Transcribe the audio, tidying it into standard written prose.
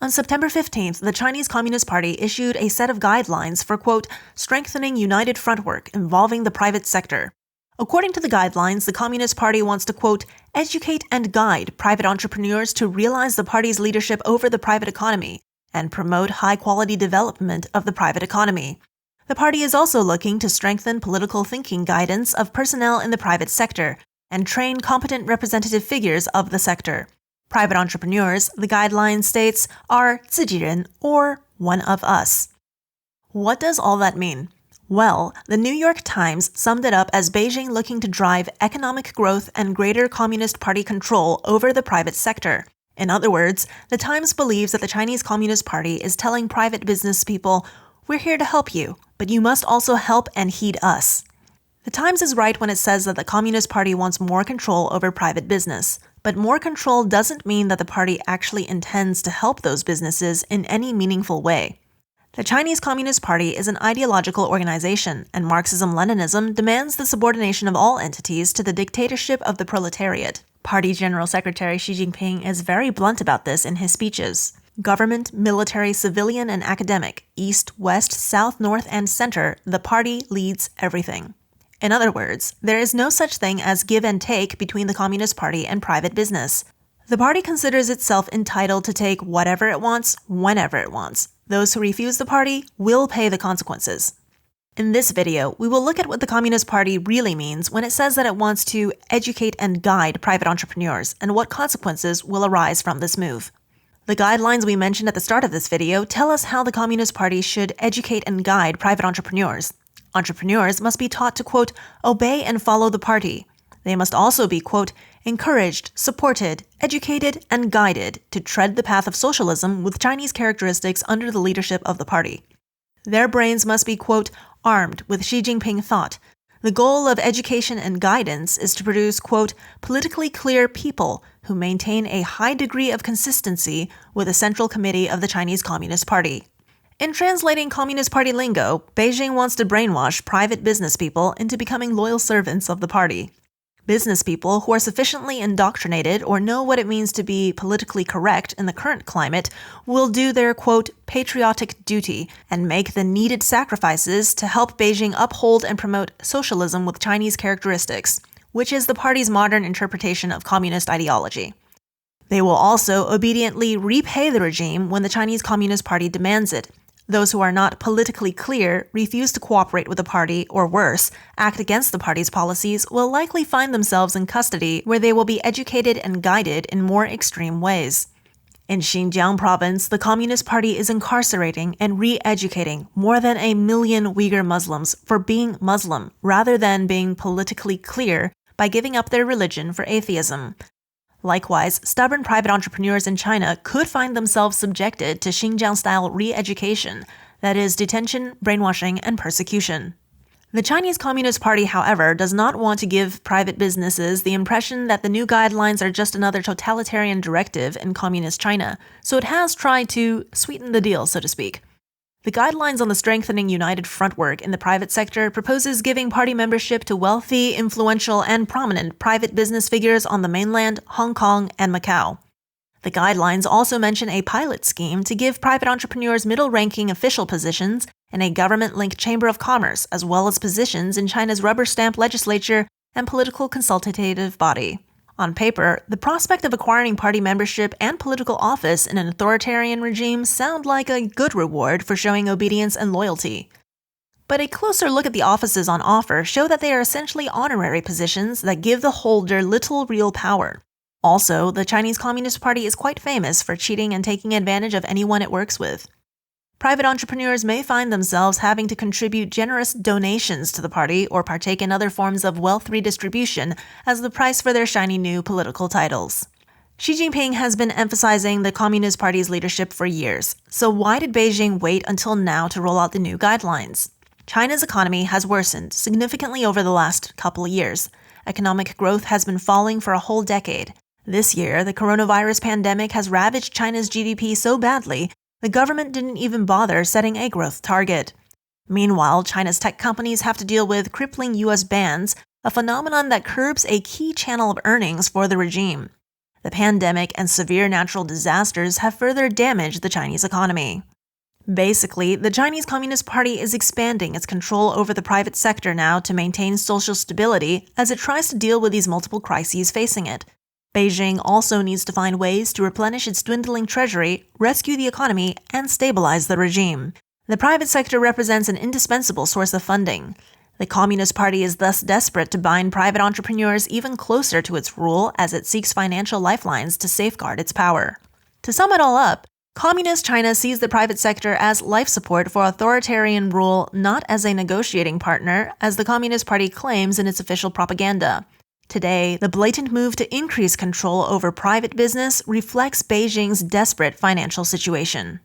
On September 15th, the Chinese Communist Party issued a set of guidelines for, quote, strengthening united front work involving the private sector. According to the guidelines, the Communist Party wants to, quote, educate and guide private entrepreneurs to realize the party's leadership over the private economy and promote high-quality development of the private economy. The party is also looking to strengthen political thinking guidance of personnel in the private sector and train competent representative figures of the sector. Private entrepreneurs, the guideline states, are 自己人 or one of us. What does all that mean? Well, the New York Times summed it up as Beijing looking to drive economic growth and greater Communist Party control over the private sector. In other words, the Times believes that the Chinese Communist Party is telling private business people, we're here to help you, but you must also help and heed us. The Times is right when it says that the Communist Party wants more control over private business. But more control doesn't mean that the party actually intends to help those businesses in any meaningful way. The Chinese Communist Party is an ideological organization, and Marxism-Leninism demands the subordination of all entities to the dictatorship of the proletariat. Party General Secretary Xi Jinping is very blunt about this in his speeches. Government, military, civilian, and academic, east, west, south, north, and center, the party leads everything. In other words, there is no such thing as give and take between the Communist Party and private business. The party considers itself entitled to take whatever it wants, whenever it wants. Those who refuse the party will pay the consequences. In this video, we will look at what the Communist Party really means when it says that it wants to educate and guide private entrepreneurs, and what consequences will arise from this move. The guidelines we mentioned at the start of this video tell us how the Communist Party should educate and guide private entrepreneurs. Entrepreneurs must be taught to, quote, obey and follow the party. They must also be, quote, encouraged, supported, educated, and guided to tread the path of socialism with Chinese characteristics under the leadership of the party. Their brains must be, quote, armed with Xi Jinping thought. The goal of education and guidance is to produce, quote, politically clear people who maintain a high degree of consistency with the Central Committee of the Chinese Communist Party. In translating Communist Party lingo, Beijing wants to brainwash private business people into becoming loyal servants of the party. Business people who are sufficiently indoctrinated or know what it means to be politically correct in the current climate will do their, quote, patriotic duty and make the needed sacrifices to help Beijing uphold and promote socialism with Chinese characteristics, which is the party's modern interpretation of communist ideology. They will also obediently repay the regime when the Chinese Communist Party demands it. Those who are not politically clear, refuse to cooperate with the party, or worse, act against the party's policies, will likely find themselves in custody where they will be educated and guided in more extreme ways. In Xinjiang province, the Communist Party is incarcerating and re-educating more than 1 million Uyghur Muslims for being Muslim rather than being politically clear by giving up their religion for atheism. Likewise, stubborn private entrepreneurs in China could find themselves subjected to Xinjiang-style re-education, that is, detention, brainwashing, and persecution. The Chinese Communist Party, however, does not want to give private businesses the impression that the new guidelines are just another totalitarian directive in communist China, so it has tried to sweeten the deal, so to speak. The guidelines on the strengthening united front work in the private sector proposes giving party membership to wealthy, influential, and prominent private business figures on the mainland, Hong Kong, and Macau. The guidelines also mention a pilot scheme to give private entrepreneurs middle-ranking official positions in a government-linked chamber of commerce, as well as positions in China's rubber stamp legislature and political consultative body. On paper, the prospect of acquiring party membership and political office in an authoritarian regime sound like a good reward for showing obedience and loyalty. But a closer look at the offices on offer show that they are essentially honorary positions that give the holder little real power. Also, the Chinese Communist Party is quite famous for cheating and taking advantage of anyone it works with. Private entrepreneurs may find themselves having to contribute generous donations to the party or partake in other forms of wealth redistribution as the price for their shiny new political titles. Xi Jinping has been emphasizing the Communist Party's leadership for years, so why did Beijing wait until now to roll out the new guidelines? China's economy has worsened significantly over the last couple of years. Economic growth has been falling for a whole decade. This year, the coronavirus pandemic has ravaged China's GDP so badly the government didn't even bother setting a growth target. Meanwhile, China's tech companies have to deal with crippling U.S. bans, a phenomenon that curbs a key channel of earnings for the regime. The pandemic and severe natural disasters have further damaged the Chinese economy. Basically, the Chinese Communist Party is expanding its control over the private sector now to maintain social stability as it tries to deal with these multiple crises facing it. Beijing also needs to find ways to replenish its dwindling treasury, rescue the economy, and stabilize the regime. The private sector represents an indispensable source of funding. The Communist Party is thus desperate to bind private entrepreneurs even closer to its rule as it seeks financial lifelines to safeguard its power. To sum it all up, Communist China sees the private sector as life support for authoritarian rule, not as a negotiating partner, as the Communist Party claims in its official propaganda. Today, the blatant move to increase control over private business reflects Beijing's desperate financial situation.